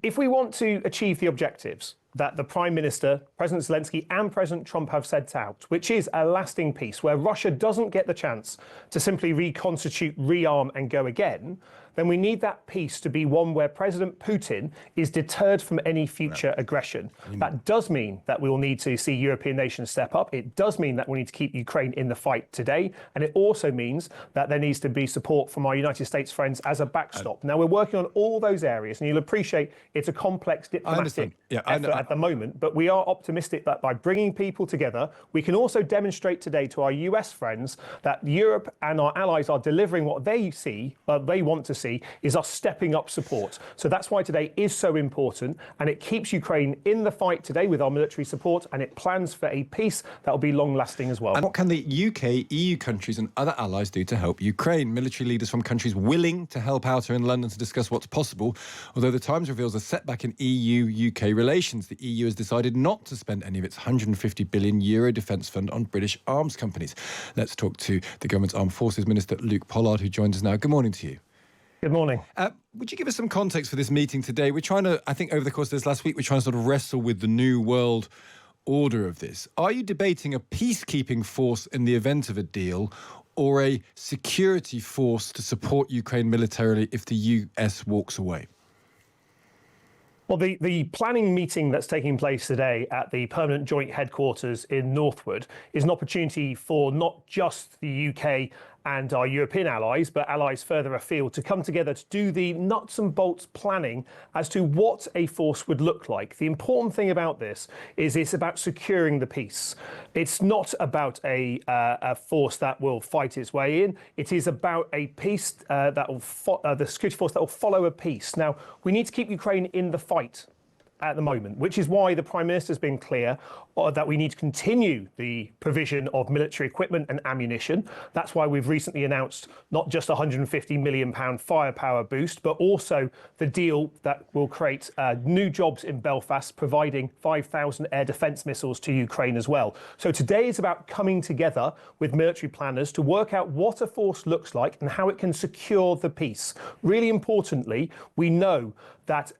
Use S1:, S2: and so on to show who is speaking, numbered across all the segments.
S1: If we want to achieve the objectives that the Prime Minister, President Zelensky and President Trump have set out, which is a lasting peace where Russia doesn't get the chance to simply reconstitute, rearm and go again, then we need that peace to be one where President Putin is deterred from any future aggression. That does mean that we will need to see European nations step up. It does mean that we need to keep Ukraine in the fight today. And it also means that there needs to be support from our United States friends as a backstop. Now, we're working on all those areas, and you'll appreciate it's a complex diplomatic effort at the moment. But we are optimistic that by bringing people together, we can also demonstrate today to our US friends that Europe and our allies are delivering what they see, they want to see, is us stepping up support. So that's why today is so important, and it keeps Ukraine in the fight today with our military support, and it plans for a peace that will be long-lasting as well.
S2: And what can the UK, EU countries and other allies do to help Ukraine? Military leaders from countries willing to help out are in London to discuss what's possible, although the Times reveals a setback in EU-UK relations. The EU has decided not to spend any of its €150 billion defence fund on British arms companies. Let's talk to the government's Armed Forces Minister, Luke Pollard, who joins us now. Good morning to you.
S1: Good morning.
S2: Would you give us some context for this meeting today? We're trying to, I think over the course of this last week, we're trying to sort of wrestle with the new world order of this. Are you debating a peacekeeping force in the event of a deal, or a security force to support Ukraine militarily if the US walks away?
S1: Well, the planning meeting that's taking place today at the Permanent Joint Headquarters in Northwood is an opportunity for not just the UK and our European allies, but allies further afield to come together to do the nuts and bolts planning as to what a force would look like. The important thing about this is it's about securing the peace. It's not about a force that will fight its way in. It is about a peace that will the security force that will follow a peace. Now, we need to keep Ukraine in the fight at the moment, which is why the Prime Minister has been clear that we need to continue the provision of military equipment and ammunition. That's why we've recently announced not just a £150 million firepower boost, but also the deal that will create new jobs in Belfast, providing 5,000 air defence missiles to Ukraine as well. So today is about coming together with military planners to work out what a force looks like and how it can secure the peace. Really importantly, we know that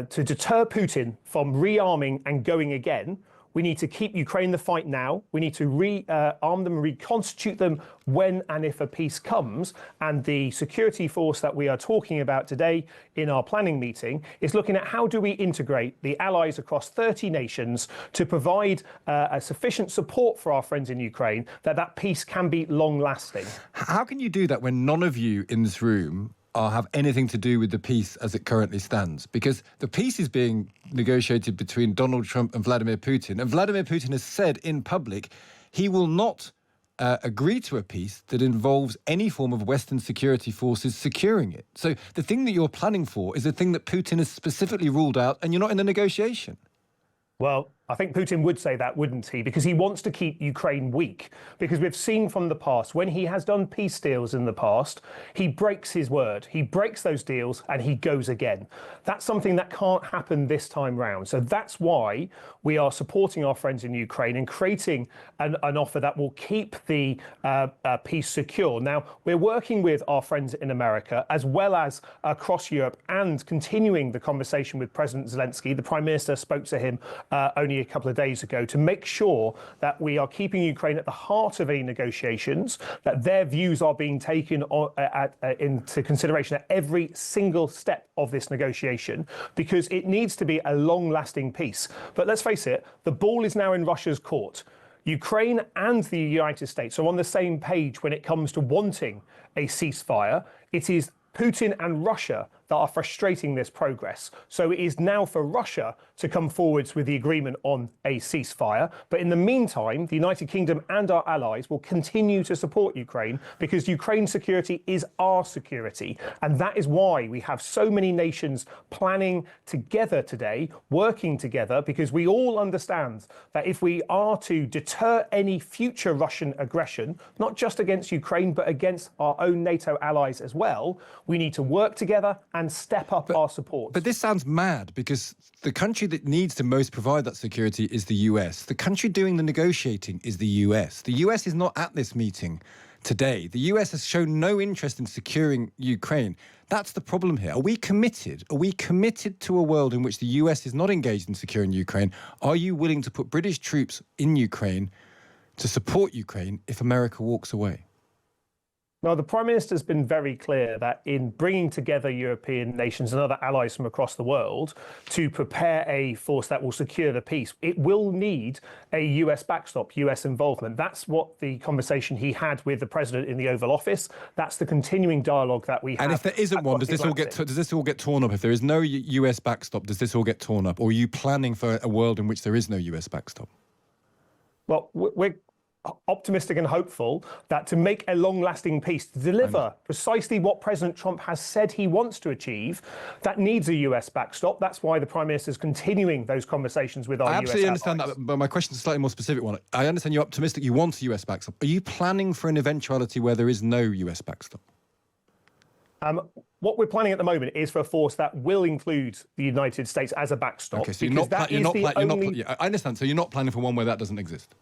S1: to deter Putin from rearming and going again, we need to keep Ukraine in the fight now. We need to rearm them, reconstitute them when and if a peace comes. And the security force that we are talking about today in our planning meeting is looking at how do we integrate the allies across 30 nations to provide a sufficient support for our friends in Ukraine that peace can be long-lasting.
S2: How can you do that when none of you in this room have anything to do with the peace as it currently stands? Because the peace is being negotiated between Donald Trump and Vladimir Putin. And Vladimir Putin has said in public he will not agree to a peace that involves any form of Western security forces securing it. So the thing that you're planning for is a thing that Putin has specifically ruled out, and you're not in the negotiation.
S1: Well, I think Putin would say that, wouldn't he? Because he wants to keep Ukraine weak. Because we've seen from the past, when he has done peace deals in the past, he breaks his word. He breaks those deals and he goes again. That's something that can't happen this time round. So that's why we are supporting our friends in Ukraine and creating an offer that will keep the peace secure. Now, we're working with our friends in America as well as across Europe and continuing the conversation with President Zelensky. The Prime Minister spoke to him only a couple of days ago to make sure that we are keeping Ukraine at the heart of any negotiations, that their views are being taken into consideration at every single step of this negotiation, because it needs to be a long-lasting peace. But let's face it, the ball is now in Russia's court. Ukraine and the United States are on the same page when it comes to wanting a ceasefire. It is Putin and Russia that are frustrating this progress. So it is now for Russia to come forwards with the agreement on a ceasefire. But in the meantime, the United Kingdom and our allies will continue to support Ukraine, because Ukraine's security is our security. And that is why we have so many nations planning together today, working together, because we all understand that if we are to deter any future Russian aggression, not just against Ukraine, but against our own NATO allies as well, we need to work together and step up our support.
S2: But this sounds mad, because the country that needs to most provide that security is the US. The country doing the negotiating is the US. The US is not at this meeting today. The US has shown no interest in securing Ukraine. That's the problem here. Are we committed? Are we committed to a world in which the US is not engaged in securing Ukraine? Are you willing to put British troops in Ukraine to support Ukraine if America walks away?
S1: Now, the Prime Minister has been very clear that in bringing together European nations and other allies from across the world to prepare a force that will secure the peace, it will need a US backstop, US involvement. That's what the conversation he had with the President in the Oval Office. That's the continuing dialogue that we have.
S2: And if there isn't one, does this all get torn up? If there is no US backstop, does this all get torn up? Or are you planning for a world in which there is no US backstop?
S1: Well, we're optimistic and hopeful that to make a long-lasting peace, to deliver precisely what President Trump has said he wants to achieve, that needs a US backstop. That's why the Prime Minister is continuing those conversations with our US allies. I
S2: absolutely understand that, but my question is a slightly more specific one. I understand you're optimistic, you want a US backstop. Are you planning for an eventuality where there is no US backstop?
S1: What we're planning at the moment is for a force that will include the United States as a backstop.
S2: Okay, so I understand. So you're not planning for one where that doesn't exist?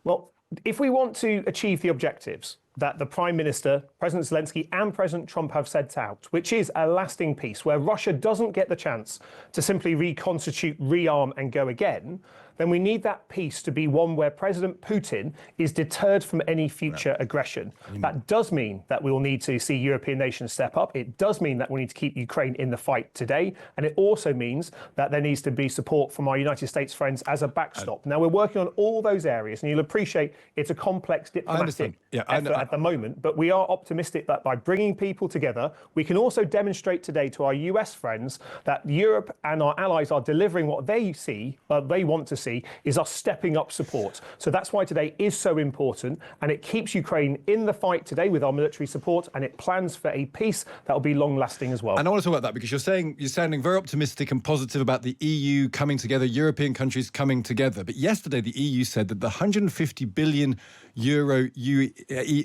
S1: Well, if we want to achieve the objectives that the Prime Minister, President Zelensky and President Trump have set out, which is a lasting peace where Russia doesn't get the chance to simply reconstitute, rearm and go again, then we need that peace to be one where President Putin is deterred from any future aggression. That does mean that we will need to see European nations step up. It does mean that we need to keep Ukraine in the fight today. And it also means that there needs to be support from our United States friends as a backstop. Now, we're working on all those areas, and you'll appreciate it's a complex diplomatic effort at the moment. But we are optimistic that by bringing people together, we can also demonstrate today to our US friends that Europe and our allies are delivering what they see, they want to see, is us stepping up support. So that's why today is so important, and it keeps Ukraine in the fight today with our military support, and it plans for a peace that will be long-lasting as well.
S2: And I want to talk about that because you're sounding very optimistic and positive about the EU coming together, European countries coming together. But yesterday, the EU said that the 150 billion euro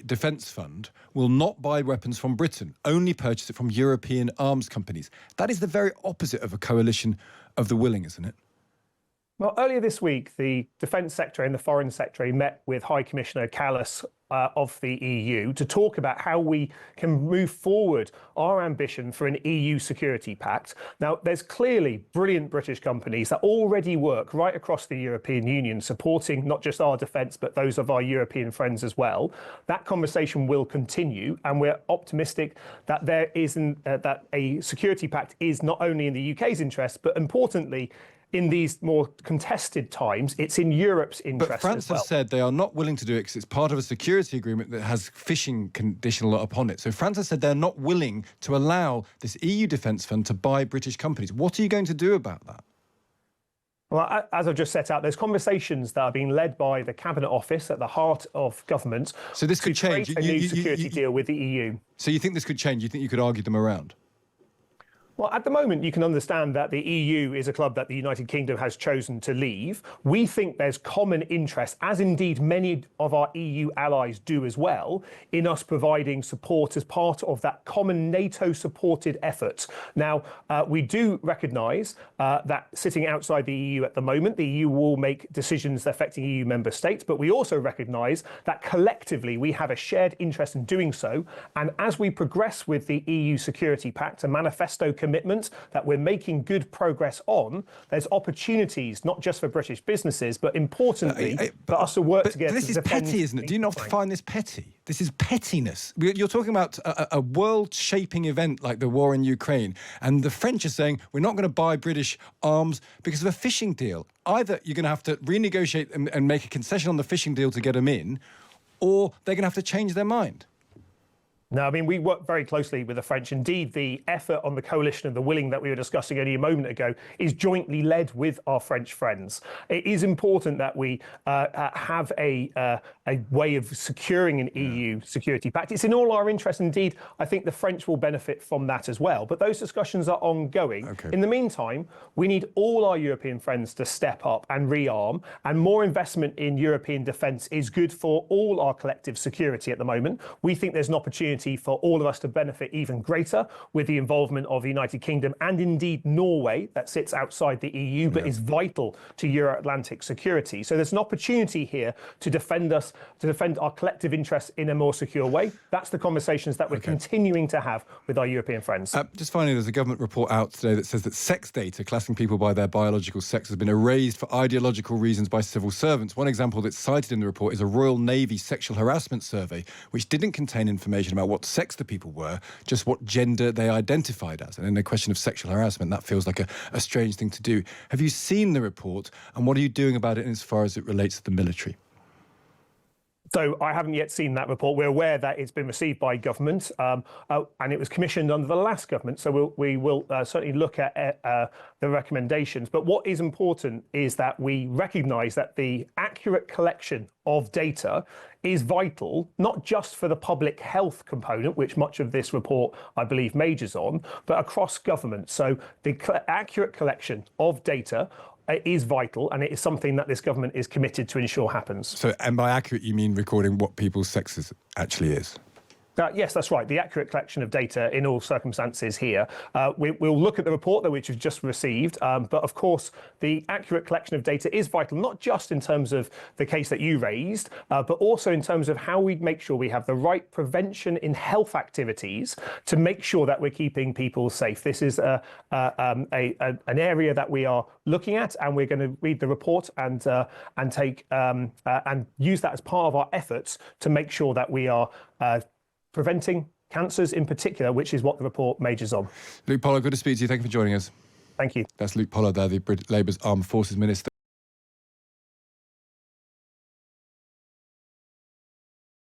S2: defence fund will not buy weapons from Britain, only purchase it from European arms companies. That is the very opposite of a coalition of the willing, isn't it?
S1: Well, earlier this week, the Defence Secretary and the Foreign Secretary met with High Commissioner Callas of the EU to talk about how we can move forward our ambition for an EU security pact. Now, there's clearly brilliant British companies that already work right across the European Union, supporting not just our defence, but those of our European friends as well. That conversation will continue, and we're optimistic that that a security pact is not only in the UK's interest, but importantly, in these more contested times, it's in Europe's interest
S2: But France
S1: as well.
S2: has said they are not willing to do it because it's part of a security agreement that has fishing conditional upon it. So France has said they're not willing to allow this EU defence fund to buy British companies. What are you going to do about that?
S1: Well, as I've just set out, there's conversations that are being led by the Cabinet Office at the heart of government.
S2: So this could change.
S1: A new security deal with the EU.
S2: So you think this could change? You think you could argue them around?
S1: Well, at the moment, you can understand that the EU is a club that the United Kingdom has chosen to leave. We think there's common interest, as indeed many of our EU allies do as well, in us providing support as part of that common NATO-supported effort. Now, we do recognise that sitting outside the EU at the moment, the EU will make decisions affecting EU member states, but we also recognise that collectively we have a shared interest in doing so. And as we progress with the EU Security Pact, a manifesto commitment that we're making good progress on, there's opportunities not just for British businesses, but importantly for us to work together.
S2: This is petty, isn't it? Do you not find this petty? This is pettiness. You're talking about a world-shaping event like the war in Ukraine, and the French are saying we're not going to buy British arms because of a fishing deal. Either you're going to have to renegotiate and make a concession on the fishing deal to get them in, or they're going to have to change their mind.
S1: No, I mean, we work very closely with the French. Indeed, the effort on the coalition of the willing that we were discussing only a moment ago is jointly led with our French friends. It is important that we have a way of securing an EU security pact. It's in all our interest. Indeed, I think the French will benefit from that as well. But those discussions are ongoing. Okay. In the meantime, we need all our European friends to step up and rearm. And more investment in European defence is good for all our collective security at the moment. We think there's an opportunity opportunity for all of us to benefit even greater with the involvement of the United Kingdom and indeed Norway, that sits outside the EU but is vital to Euro-Atlantic security. So there's an opportunity here to defend us, to defend our collective interests in a more secure way. That's the conversations that we're continuing to have with our European friends.
S2: Just finally, there's a government report out today that says that sex data classing people by their biological sex has been erased for ideological reasons by civil servants. One example that's cited in the report is a Royal Navy sexual harassment survey, which didn't contain information about what sex the people were, just what gender they identified as. And in the question of sexual harassment, that feels like a strange thing to do. Have you seen the report, and what are you doing about it as far as it relates to the military?
S1: So I haven't yet seen that report. We're aware that it's been received by government and it was commissioned under the last government. So we will certainly look at the recommendations. But what is important is that we recognise that the accurate collection of data is vital, not just for the public health component, which much of this report, I believe, majors on, but across government. So the accurate collection of data is vital, and it is something that this government is committed to ensure happens. So,
S2: and by accurate, you mean recording what people's sexes actually is?
S1: Yes, that's right. The accurate collection of data in all circumstances here. We'll look at the report, which we've just received. But of course, the accurate collection of data is vital, not just in terms of the case that you raised, but also in terms of how we make sure we have the right prevention in health activities to make sure that we're keeping people safe. This is an area that we are looking at, and we're going to read the report and take and use that as part of our efforts to make sure that we are preventing cancers in particular, which is what the report majors on.
S2: Luke Pollard, good to speak to you. Thank you for joining us.
S1: Thank you.
S2: That's Luke Pollard there, the Labour's Armed Forces Minister.